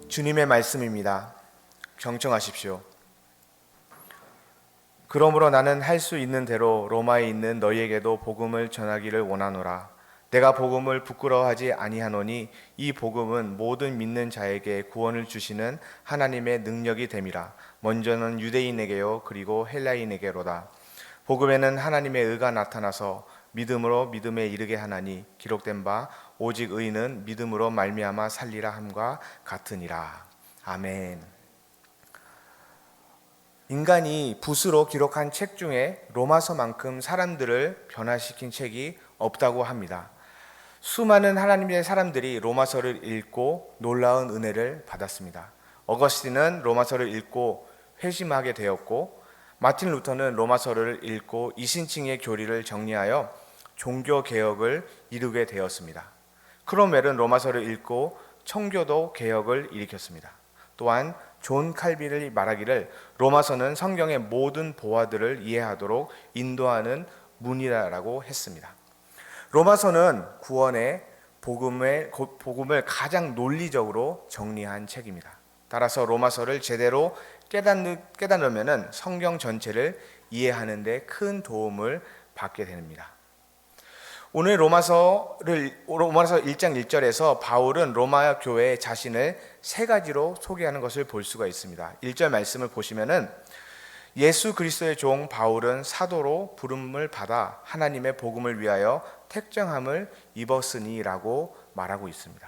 주님의 말씀입니다. 경청하십시오. 그러므로 나는 할 수 있는 대로 로마에 있는 너희에게도 복음을 전하기를 원하노라. 내가 복음을 부끄러워하지 아니하노니 이 복음은 모든 믿는 자에게 구원을 주시는 하나님의 능력이 됨이라. 먼저는 유대인에게요 그리고 헬라인에게로다. 복음에는 하나님의 의가 나타나서 믿음으로 믿음에 이르게 하나니 기록된 바 오직 의인은 믿음으로 말미암아 살리라 함과 같으니라. 아멘. 인간이 붓으로 기록한 책 중에 로마서만큼 사람들을 변화시킨 책이 없다고 합니다. 수많은 하나님의 사람들이 로마서를 읽고 놀라운 은혜를 받았습니다. 어거스틴은 로마서를 읽고 회심하게 되었고, 마틴 루터는 로마서를 읽고 이신칭의 교리를 정리하여 종교개혁을 이루게 되었습니다. 크롬웰은 로마서를 읽고 청교도 개혁을 일으켰습니다. 또한 존 칼빈이 말하기를 로마서는 성경의 모든 보화들을 이해하도록 인도하는 문이라고 했습니다. 로마서는 구원의 복음을 가장 논리적으로 정리한 책입니다. 따라서 로마서를 제대로 깨닫으면 성경 전체를 이해하는 데 큰 도움을 받게 됩니다. 오늘 로마서 1장 1절에서 바울은 로마 교회 자신을 세 가지로 소개하는 것을 볼 수가 있습니다. 1절 말씀을 보시면은 예수 그리스도의 종 바울은 사도로 부름을 받아 하나님의 복음을 위하여 택정함을 입었으니라고 말하고 있습니다.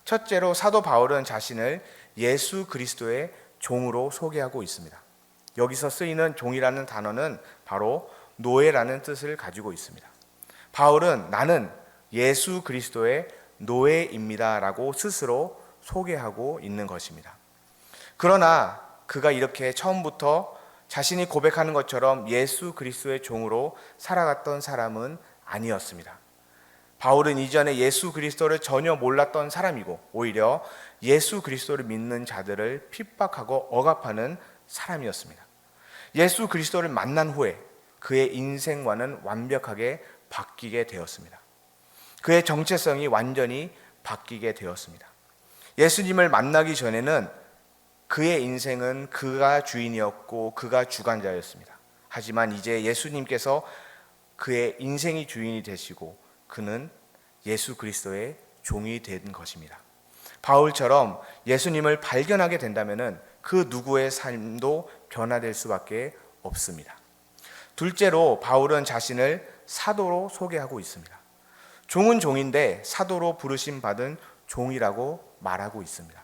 첫째로 사도 바울은 자신을 예수 그리스도의 종으로 소개하고 있습니다. 여기서 쓰이는 종이라는 단어는 바로 노예라는 뜻을 가지고 있습니다. 바울은 나는 예수 그리스도의 노예입니다라고 스스로 소개하고 있는 것입니다. 그러나 그가 이렇게 처음부터 자신이 고백하는 것처럼 예수 그리스도의 종으로 살아갔던 사람은 아니었습니다. 바울은 이전에 예수 그리스도를 전혀 몰랐던 사람이고 오히려 예수 그리스도를 믿는 자들을 핍박하고 억압하는 사람이었습니다. 예수 그리스도를 만난 후에 그의 인생과는 완벽하게 바뀌게 되었습니다. 그의 정체성이 완전히 바뀌게 되었습니다. 예수님을 만나기 전에는 그의 인생은 그가 주인이었고 그가 주관자였습니다. 하지만 이제 예수님께서 그의 인생이 주인이 되시고 그는 예수 그리스도의 종이 된 것입니다. 바울처럼 예수님을 발견하게 된다면 그 누구의 삶도 변화될 수밖에 없습니다. 둘째로 바울은 자신을 사도로 소개하고 있습니다. 종은 종인데 사도로 부르심 받은 종이라고 말하고 있습니다.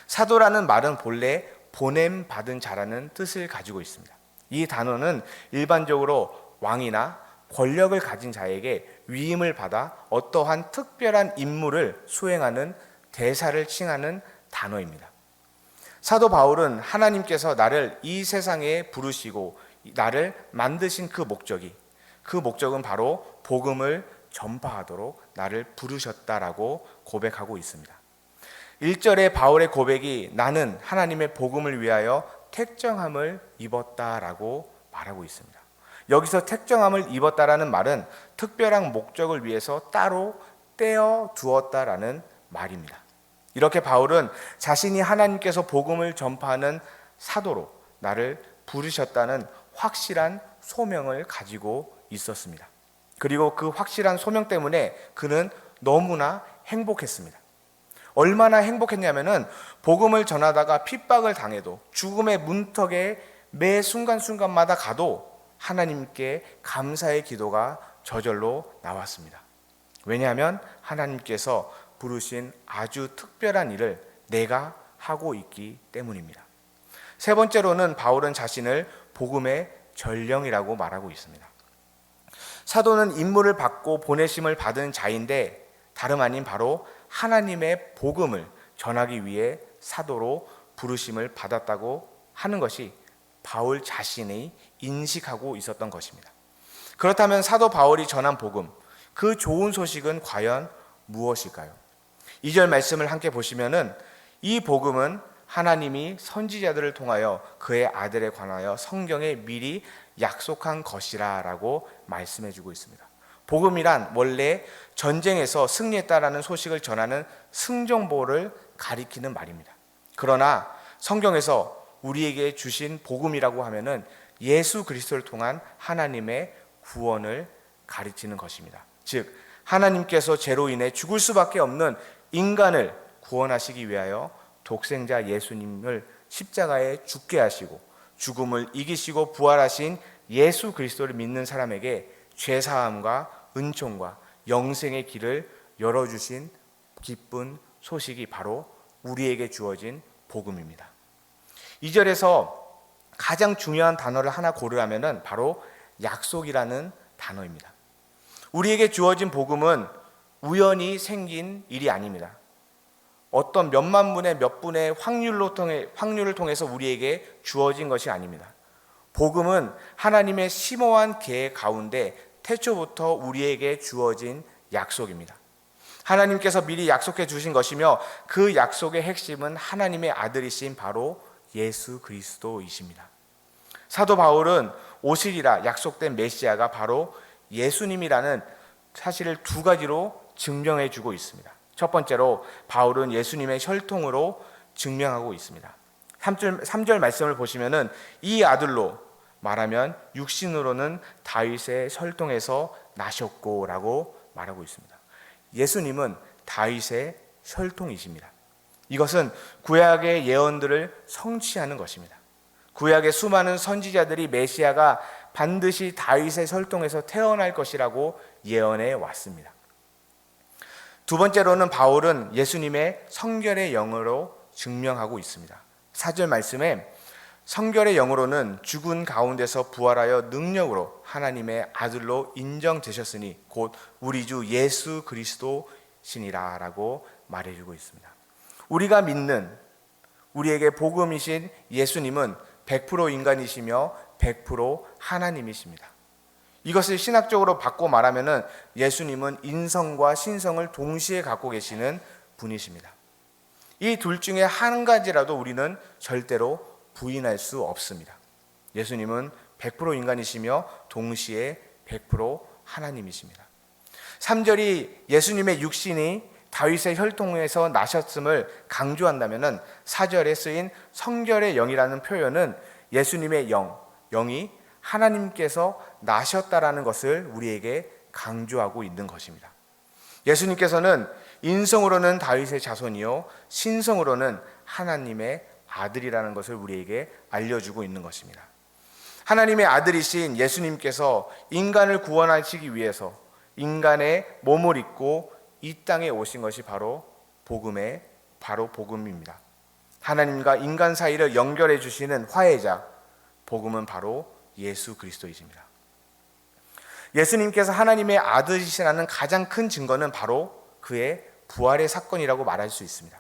사도라는 말은 본래 보냄 받은 자라는 뜻을 가지고 있습니다. 이 단어는 일반적으로 왕이나 권력을 가진 자에게 위임을 받아 어떠한 특별한 임무를 수행하는 대사를 칭하는 단어입니다. 사도 바울은 하나님께서 나를 이 세상에 부르시고 나를 만드신 그 목적은 바로 복음을 전파하도록 나를 부르셨다라고 고백하고 있습니다. 1절에 바울의 고백이 나는 하나님의 복음을 위하여 택정함을 입었다라고 말하고 있습니다. 여기서 택정함을 입었다라는 말은 특별한 목적을 위해서 따로 떼어 두었다라는 말입니다. 이렇게 바울은 자신이 하나님께서 복음을 전파하는 사도로 나를 부르셨다는 확실한 소명을 가지고 있었습니다. 그리고 그 확실한 소명 때문에 그는 너무나 행복했습니다. 얼마나 행복했냐면은 복음을 전하다가 핍박을 당해도 죽음의 문턱에 매 순간순간마다 가도 하나님께 감사의 기도가 저절로 나왔습니다. 왜냐하면 하나님께서 부르신 아주 특별한 일을 내가 하고 있기 때문입니다. 세 번째로는 바울은 자신을 복음의 전령이라고 말하고 있습니다. 사도는 임무를 받고 보내심을 받은 자인데 다름 아닌 바로 하나님의 복음을 전하기 위해 사도로 부르심을 받았다고 하는 것이 바울 자신이 인식하고 있었던 것입니다. 그렇다면 사도 바울이 전한 복음, 그 좋은 소식은 과연 무엇일까요? 2절 말씀을 함께 보시면은 이 복음은 하나님이 선지자들을 통하여 그의 아들에 관하여 성경에 미리 약속한 것이라고 말씀해 주고 있습니다. 복음이란 원래 전쟁에서 승리했다라는 소식을 전하는 승정보를 가리키는 말입니다. 그러나 성경에서 우리에게 주신 복음이라고 하면은 예수 그리스도를 통한 하나님의 구원을 가르치는 것입니다. 즉 하나님께서 죄로 인해 죽을 수밖에 없는 인간을 구원하시기 위하여 독생자 예수님을 십자가에 죽게 하시고 죽음을 이기시고 부활하신 예수 그리스도를 믿는 사람에게 죄사함과 은총과 영생의 길을 열어주신 기쁜 소식이 바로 우리에게 주어진 복음입니다. 2절에서 가장 중요한 단어를 하나 고르라면 바로 약속이라는 단어입니다. 우리에게 주어진 복음은 우연히 생긴 일이 아닙니다. 어떤 몇만 분의 몇 분의 확률을 통해서 우리에게 주어진 것이 아닙니다. 복음은 하나님의 심오한 계획 가운데 태초부터 우리에게 주어진 약속입니다. 하나님께서 미리 약속해 주신 것이며 그 약속의 핵심은 하나님의 아들이신 바로 예수 그리스도이십니다. 사도 바울은 오시리라 약속된 메시아가 바로 예수님이라는 사실을 두 가지로 증명해 주고 있습니다. 첫 번째로 바울은 예수님의 혈통으로 증명하고 있습니다. 3절 말씀을 보시면은 이 아들로 말하면 육신으로는 다윗의 혈통에서 나셨고 라고 말하고 있습니다. 예수님은 다윗의 혈통이십니다. 이것은 구약의 예언들을 성취하는 것입니다. 구약의 수많은 선지자들이 메시아가 반드시 다윗의 혈통에서 태어날 것이라고 예언해 왔습니다. 두 번째로는 바울은 예수님의 성결의 영으로 증명하고 있습니다. 4절 말씀에 성결의 영으로는 죽은 가운데서 부활하여 능력으로 하나님의 아들로 인정되셨으니 곧 우리 주 예수 그리스도시니라 라고 말해주고 있습니다. 우리가 믿는 우리에게 복음이신 예수님은 100% 인간이시며 100% 하나님이십니다. 이것을 신학적으로 바꿔 말하면 예수님은 인성과 신성을 동시에 갖고 계시는 분이십니다. 이 둘 중에 한 가지라도 우리는 절대로 부인할 수 없습니다. 예수님은 100% 인간이시며 동시에 100% 하나님이십니다. 3절이 예수님의 육신이 다윗의 혈통에서 나셨음을 강조한다면 4절에 쓰인 성결의 영이라는 표현은 예수님의 영이 하나님께서 나셨다라는 것을 우리에게 강조하고 있는 것입니다. 예수님께서는 인성으로는 다윗의 자손이요 신성으로는 하나님의 아들이라는 것을 우리에게 알려주고 있는 것입니다. 하나님의 아들이신 예수님께서 인간을 구원하시기 위해서 인간의 몸을 입고 이 땅에 오신 것이 바로 복음입니다. 하나님과 인간 사이를 연결해 주시는 화해자, 복음은 바로 예수 그리스도이십니다. 예수님께서 하나님의 아들이시라는 가장 큰 증거는 바로 그의 부활의 사건이라고 말할 수 있습니다.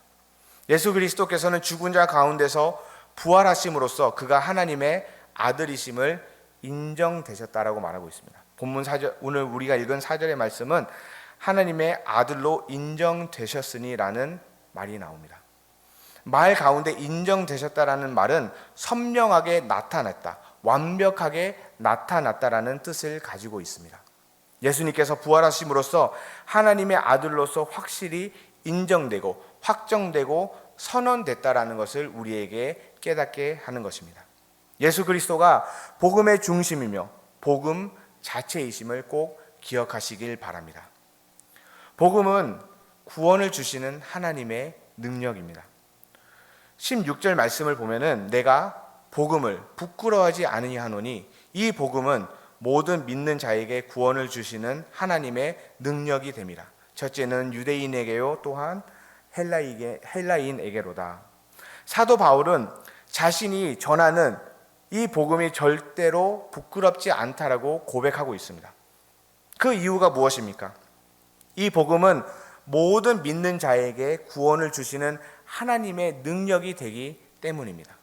예수 그리스도께서는 죽은 자 가운데서 부활하심으로써 그가 하나님의 아들이심을 인정되셨다라고 말하고 있습니다. 본문 4절, 오늘 우리가 읽은 4절의 말씀은 하나님의 아들로 인정되셨으니라는 말이 나옵니다. 말 가운데 인정되셨다라는 말은 선명하게 나타났다, 완벽하게 나타났다라는 뜻을 가지고 있습니다. 예수님께서 부활하심으로써 하나님의 아들로서 확실히 인정되고 확정되고 선언됐다라는 것을 우리에게 깨닫게 하는 것입니다. 예수 그리스도가 복음의 중심이며 복음 자체이심을 꼭 기억하시길 바랍니다. 복음은 구원을 주시는 하나님의 능력입니다. 16절 말씀을 보면은 내가 복음을 부끄러워하지 않으하노니 이 복음은 모든 믿는 자에게 구원을 주시는 하나님의 능력이 됨이라. 첫째는 유대인에게요 또한 헬라인에게로다. 사도 바울은 자신이 전하는 이 복음이 절대로 부끄럽지 않다라고 고백하고 있습니다. 그 이유가 무엇입니까? 이 복음은 모든 믿는 자에게 구원을 주시는 하나님의 능력이 되기 때문입니다.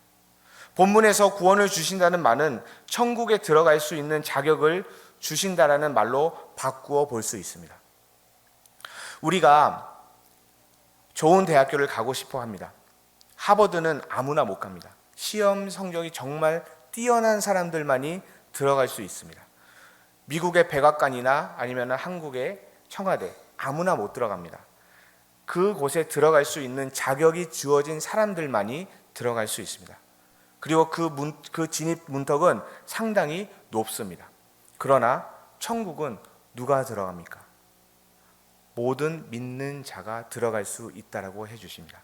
본문에서 구원을 주신다는 말은 천국에 들어갈 수 있는 자격을 주신다라는 말로 바꾸어 볼 수 있습니다. 우리가 좋은 대학교를 가고 싶어 합니다. 하버드는 아무나 못 갑니다. 시험 성적이 정말 뛰어난 사람들만이 들어갈 수 있습니다. 미국의 백악관이나 아니면 한국의 청와대 아무나 못 들어갑니다. 그곳에 들어갈 수 있는 자격이 주어진 사람들만이 들어갈 수 있습니다. 그리고 그 진입 문턱은 상당히 높습니다. 그러나 천국은 누가 들어갑니까? 모든 믿는 자가 들어갈 수 있다라고 해주십니다.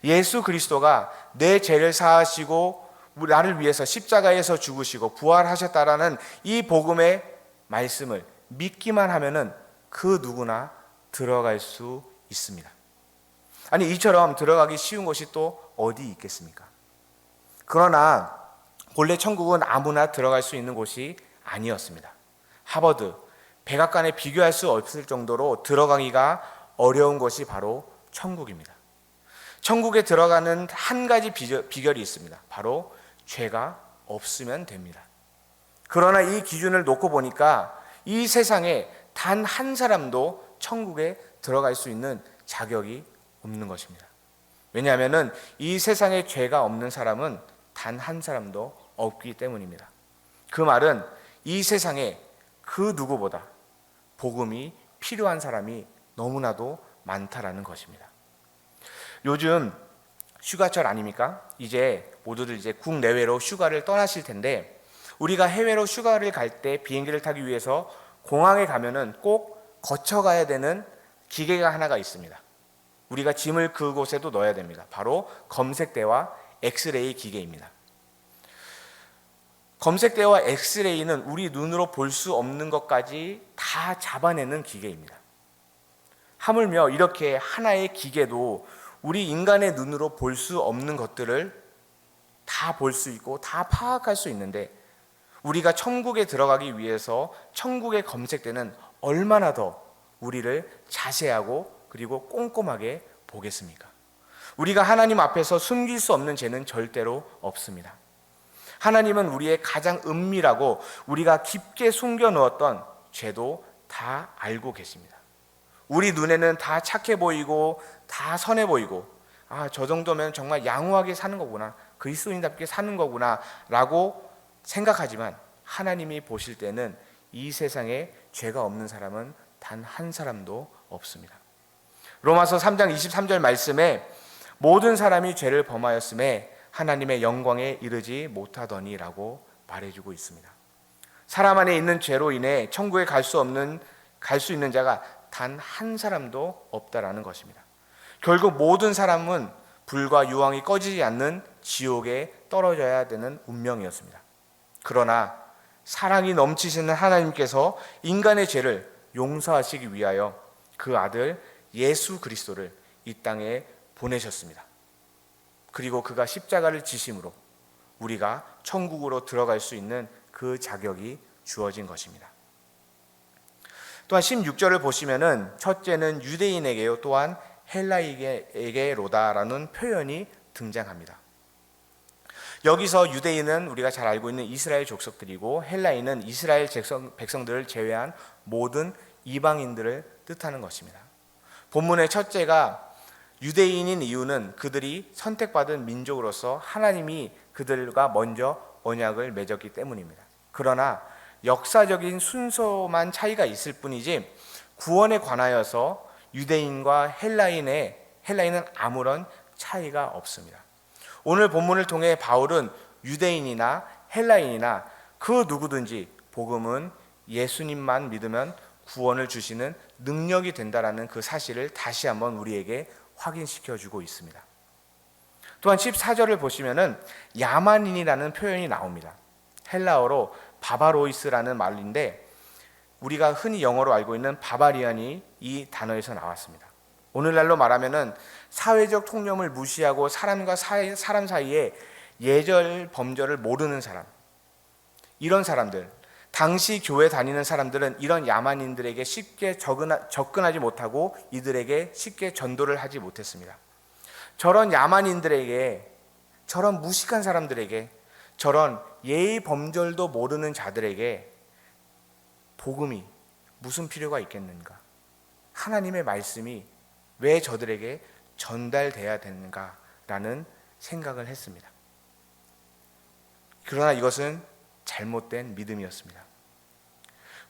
예수 그리스도가 내 죄를 사하시고 나를 위해서 십자가에서 죽으시고 부활하셨다라는 이 복음의 말씀을 믿기만 하면은 그 누구나 들어갈 수 있습니다. 아니, 이처럼 들어가기 쉬운 곳이 또 어디 있겠습니까? 그러나 본래 천국은 아무나 들어갈 수 있는 곳이 아니었습니다. 하버드, 백악관에 비교할 수 없을 정도로 들어가기가 어려운 것이 바로 천국입니다. 천국에 들어가는 한 가지 비결이 있습니다. 바로 죄가 없으면 됩니다. 그러나 이 기준을 놓고 보니까 이 세상에 단 한 사람도 천국에 들어갈 수 있는 자격이 없는 것입니다. 왜냐하면 이 세상에 죄가 없는 사람은 단 한 사람도 없기 때문입니다. 그 말은 이 세상에 그 누구보다 복음이 필요한 사람이 너무나도 많다라는 것입니다. 요즘 휴가철 아닙니까? 이제 모두들 국내외로 휴가를 떠나실 텐데, 우리가 해외로 휴가를 갈 때 비행기를 타기 위해서 공항에 가면은 꼭 거쳐가야 되는 기계가 하나가 있습니다. 우리가 짐을 그곳에도 넣어야 됩니다. 바로 검색대와 엑스레이 기계입니다. 검색대와 엑스레이는 우리 눈으로 볼 수 없는 것까지 다 잡아내는 기계입니다. 하물며 이렇게 하나의 기계도 우리 인간의 눈으로 볼 수 없는 것들을 다 볼 수 있고 다 파악할 수 있는데, 우리가 천국에 들어가기 위해서 천국의 검색대는 얼마나 더 우리를 자세하고 그리고 꼼꼼하게 보겠습니까? 우리가 하나님 앞에서 숨길 수 없는 죄는 절대로 없습니다. 하나님은 우리의 가장 은밀하고 우리가 깊게 숨겨놓았던 죄도 다 알고 계십니다. 우리 눈에는 다 착해 보이고 다 선해 보이고, 저 정도면 정말 양호하게 사는 거구나, 그리스도인답게 사는 거구나 라고 생각하지만, 하나님이 보실 때는 이 세상에 죄가 없는 사람은 단 한 사람도 없습니다. 로마서 3장 23절 말씀에 모든 사람이 죄를 범하였음에 하나님의 영광에 이르지 못하더니라고 말해주고 있습니다. 사람 안에 있는 죄로 인해 천국에 갈 수 있는 자가 단 한 사람도 없다라는 것입니다. 결국 모든 사람은 불과 유황이 꺼지지 않는 지옥에 떨어져야 되는 운명이었습니다. 그러나 사랑이 넘치시는 하나님께서 인간의 죄를 용서하시기 위하여 그 아들 예수 그리스도를 이 땅에 보내셨습니다. 그리고 그가 십자가를 지심으로 우리가 천국으로 들어갈 수 있는 그 자격이 주어진 것입니다. 또한 16절을 보시면은 첫째는 유대인에게요, 또한 헬라인에게로다라는 표현이 등장합니다. 여기서 유대인은 우리가 잘 알고 있는 이스라엘 족속들이고, 헬라인은 이스라엘 백성들을 제외한 모든 이방인들을 뜻하는 것입니다. 본문의 첫째가 유대인인 이유는 그들이 선택받은 민족으로서 하나님이 그들과 먼저 언약을 맺었기 때문입니다. 그러나 역사적인 순서만 차이가 있을 뿐이지 구원에 관하여서 유대인과 헬라인은 아무런 차이가 없습니다. 오늘 본문을 통해 바울은 유대인이나 헬라인이나 그 누구든지 복음은 예수님만 믿으면 구원을 주시는 능력이 된다라는 그 사실을 다시 한번 우리에게 확인시켜주고 있습니다. 또한 14절을 보시면은 야만인이라는 표현이 나옵니다. 헬라어로 바바로이스라는 말인데, 우리가 흔히 영어로 알고 있는 바바리안이 이 단어에서 나왔습니다. 오늘날로 말하면은 사회적 통념을 무시하고 사람과 사람 사이에 예절 범절을 모르는 사람, 이런 사람들, 당시 교회 다니는 사람들은 이런 야만인들에게 쉽게 접근하지 못하고 이들에게 쉽게 전도를 하지 못했습니다. 저런 야만인들에게, 저런 무식한 사람들에게, 저런 예의 범절도 모르는 자들에게 복음이 무슨 필요가 있겠는가? 하나님의 말씀이 왜 저들에게 전달돼야 되는가라는 생각을 했습니다. 그러나 이것은 잘못된 믿음이었습니다.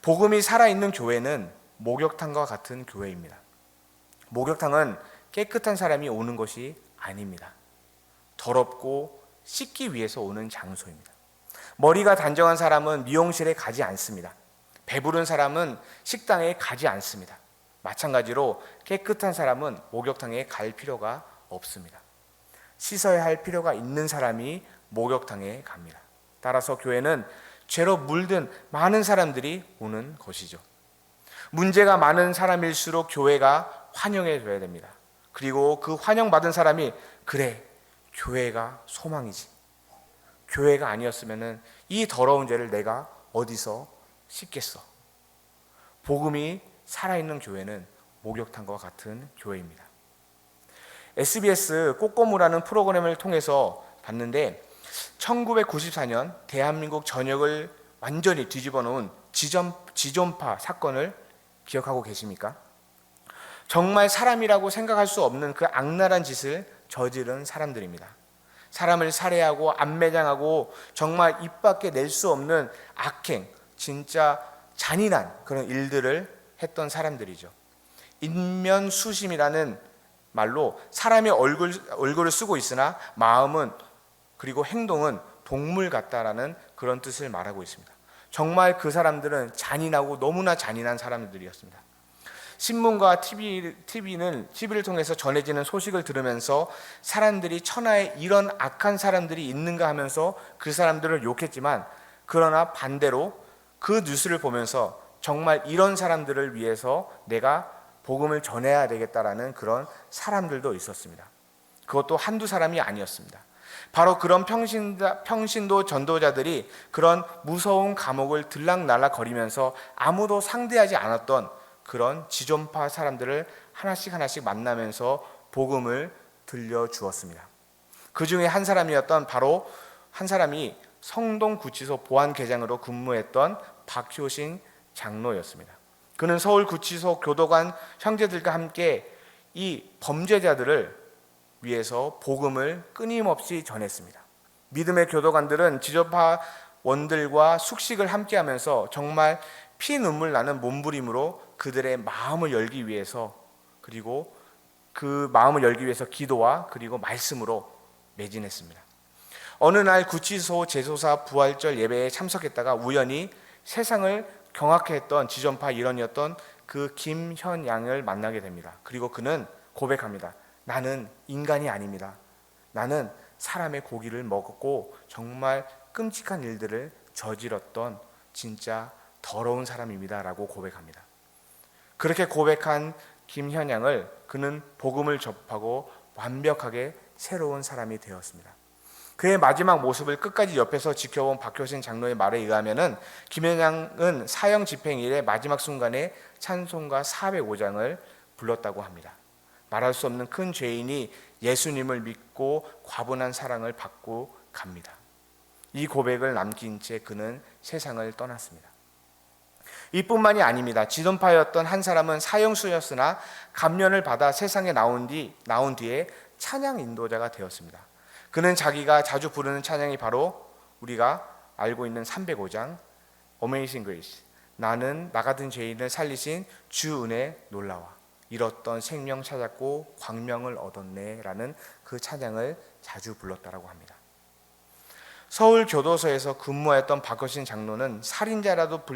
복음이 살아있는 교회는 목욕탕과 같은 교회입니다. 목욕탕은 깨끗한 사람이 오는 것이 아닙니다. 더럽고 씻기 위해서 오는 장소입니다. 머리가 단정한 사람은 미용실에 가지 않습니다. 배부른 사람은 식당에 가지 않습니다. 마찬가지로 깨끗한 사람은 목욕탕에 갈 필요가 없습니다. 씻어야 할 필요가 있는 사람이 목욕탕에 갑니다. 따라서 교회는 죄로 물든 많은 사람들이 오는 것이죠. 문제가 많은 사람일수록 교회가 환영해 줘야 됩니다. 그리고 그 환영받은 사람이 그래, 교회가 소망이지. 교회가 아니었으면 이 더러운 죄를 내가 어디서 씻겠어. 복음이 살아있는 교회는 목욕탕과 같은 교회입니다. SBS 꼬꼬무라는 프로그램을 통해서 봤는데 1994년 대한민국 전역을 완전히 뒤집어 놓은 지존파 사건을 기억하고 계십니까? 정말 사람이라고 생각할 수 없는 그 악랄한 짓을 저지른 사람들입니다. 사람을 살해하고 암매장하고 정말 입 밖에 낼 수 없는 악행, 진짜 잔인한 그런 일들을 했던 사람들이죠. 인면수심이라는 말로 사람의 얼굴을 쓰고 있으나 마음은 그리고 행동은 동물 같다라는 그런 뜻을 말하고 있습니다. 정말 그 사람들은 잔인하고 너무나 잔인한 사람들이었습니다. 신문과 TV를 통해서 전해지는 소식을 들으면서 사람들이 천하에 이런 악한 사람들이 있는가 하면서 그 사람들을 욕했지만, 그러나 반대로 그 뉴스를 보면서 정말 이런 사람들을 위해서 내가 복음을 전해야 되겠다라는 그런 사람들도 있었습니다. 그것도 한두 사람이 아니었습니다. 바로 그런 평신도 전도자들이 그런 무서운 감옥을 들락날락 거리면서 아무도 상대하지 않았던 그런 지존파 사람들을 하나씩 만나면서 복음을 들려주었습니다. 그 중에 한 사람이었던 바로 한 사람이 성동구치소 보안계장으로 근무했던 박효신 장로였습니다. 그는 서울구치소 교도관 형제들과 함께 이 범죄자들을 위해서 복음을 끊임없이 전했습니다. 믿음의 교도관들은 지존파원들과 숙식을 함께하면서 정말 피눈물 나는 몸부림으로 그들의 마음을 열기 위해서, 그리고 그 마음을 열기 위해서 기도와 그리고 말씀으로 매진했습니다. 어느 날 구치소 재소사 부활절 예배에 참석했다가 우연히 세상을 경악해 했던 지존파 일원이었던 그 김현양을 만나게 됩니다. 그리고 그는 고백합니다. 나는 인간이 아닙니다. 나는 사람의 고기를 먹었고 정말 끔찍한 일들을 저질렀던 진짜 더러운 사람입니다 라고 고백합니다. 그렇게 고백한 김현양을 그는 복음을 접하고 완벽하게 새로운 사람이 되었습니다. 그의 마지막 모습을 끝까지 옆에서 지켜본 박효신 장로의 말에 의하면 김현양은 사형 집행일의 마지막 순간에 찬송가 405장을 불렀다고 합니다. 말할 수 없는 큰 죄인이 예수님을 믿고 과분한 사랑을 받고 갑니다. 이 고백을 남긴 채 그는 세상을 떠났습니다. 이뿐만이 아닙니다. 지존파였던 한 사람은 사형수였으나 감련을 받아 세상에 나온 뒤에 찬양 인도자가 되었습니다. 그는 자기가 자주 부르는 찬양이 바로 우리가 알고 있는 305장 Amazing Grace, 나는 나 같은 죄인을 살리신 주 은혜 놀라와 잃었던 생명 찾았고 광명을 얻었네 라는 그 찬양을 자주 불렀다고 합니다. 서울 교도소에서 근무했던 박효신 장로는 살인자라고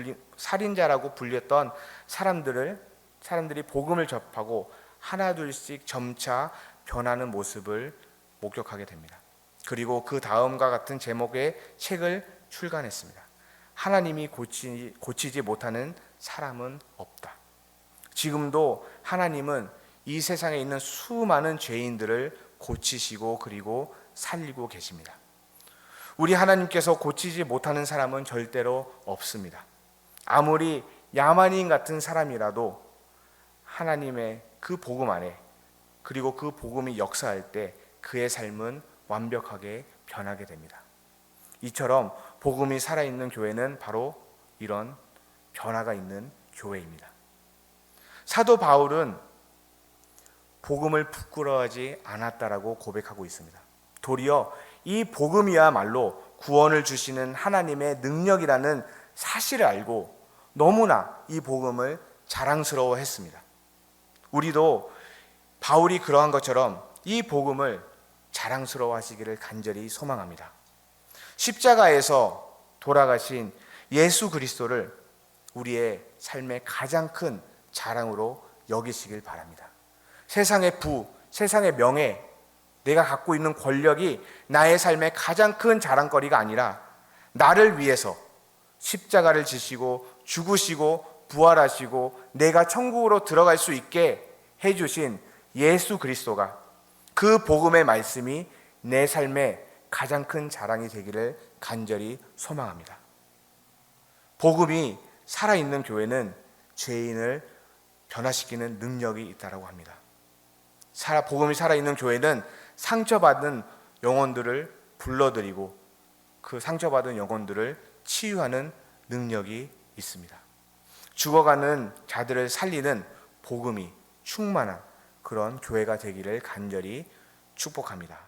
불렸던 사람들이 복음을 접하고 하나둘씩 점차 변하는 모습을 목격하게 됩니다. 그리고 그 다음과 같은 제목의 책을 출간했습니다. 하나님이 고치지 못하는 사람은 없다. 지금도 하나님은 이 세상에 있는 수많은 죄인들을 고치시고 그리고 살리고 계십니다. 우리 하나님께서 고치지 못하는 사람은 절대로 없습니다. 아무리 야만인 같은 사람이라도 하나님의 그 복음 안에, 그리고 그 복음이 역사할 때 그의 삶은 완벽하게 변하게 됩니다. 이처럼 복음이 살아있는 교회는 바로 이런 변화가 있는 교회입니다. 사도 바울은 복음을 부끄러워하지 않았다라고 고백하고 있습니다. 도리어 이 복음이야말로 구원을 주시는 하나님의 능력이라는 사실을 알고 너무나 이 복음을 자랑스러워했습니다. 우리도 바울이 그러한 것처럼 이 복음을 자랑스러워 하시기를 간절히 소망합니다. 십자가에서 돌아가신 예수 그리스도를 우리의 삶의 가장 큰 자랑으로 여기시길 바랍니다. 세상의 부, 세상의 명예, 내가 갖고 있는 권력이 나의 삶의 가장 큰 자랑거리가 아니라 나를 위해서 십자가를 지시고 죽으시고 부활하시고 내가 천국으로 들어갈 수 있게 해주신 예수 그리스도가, 그 복음의 말씀이 내 삶의 가장 큰 자랑이 되기를 간절히 소망합니다. 복음이 살아있는 교회는 죄인을 변화시키는 능력이 있다고 합니다. 복음이 살아있는 교회는 상처받은 영혼들을 불러들이고 그 상처받은 영혼들을 치유하는 능력이 있습니다. 죽어가는 자들을 살리는 복음이 충만한 그런 교회가 되기를 간절히 축복합니다.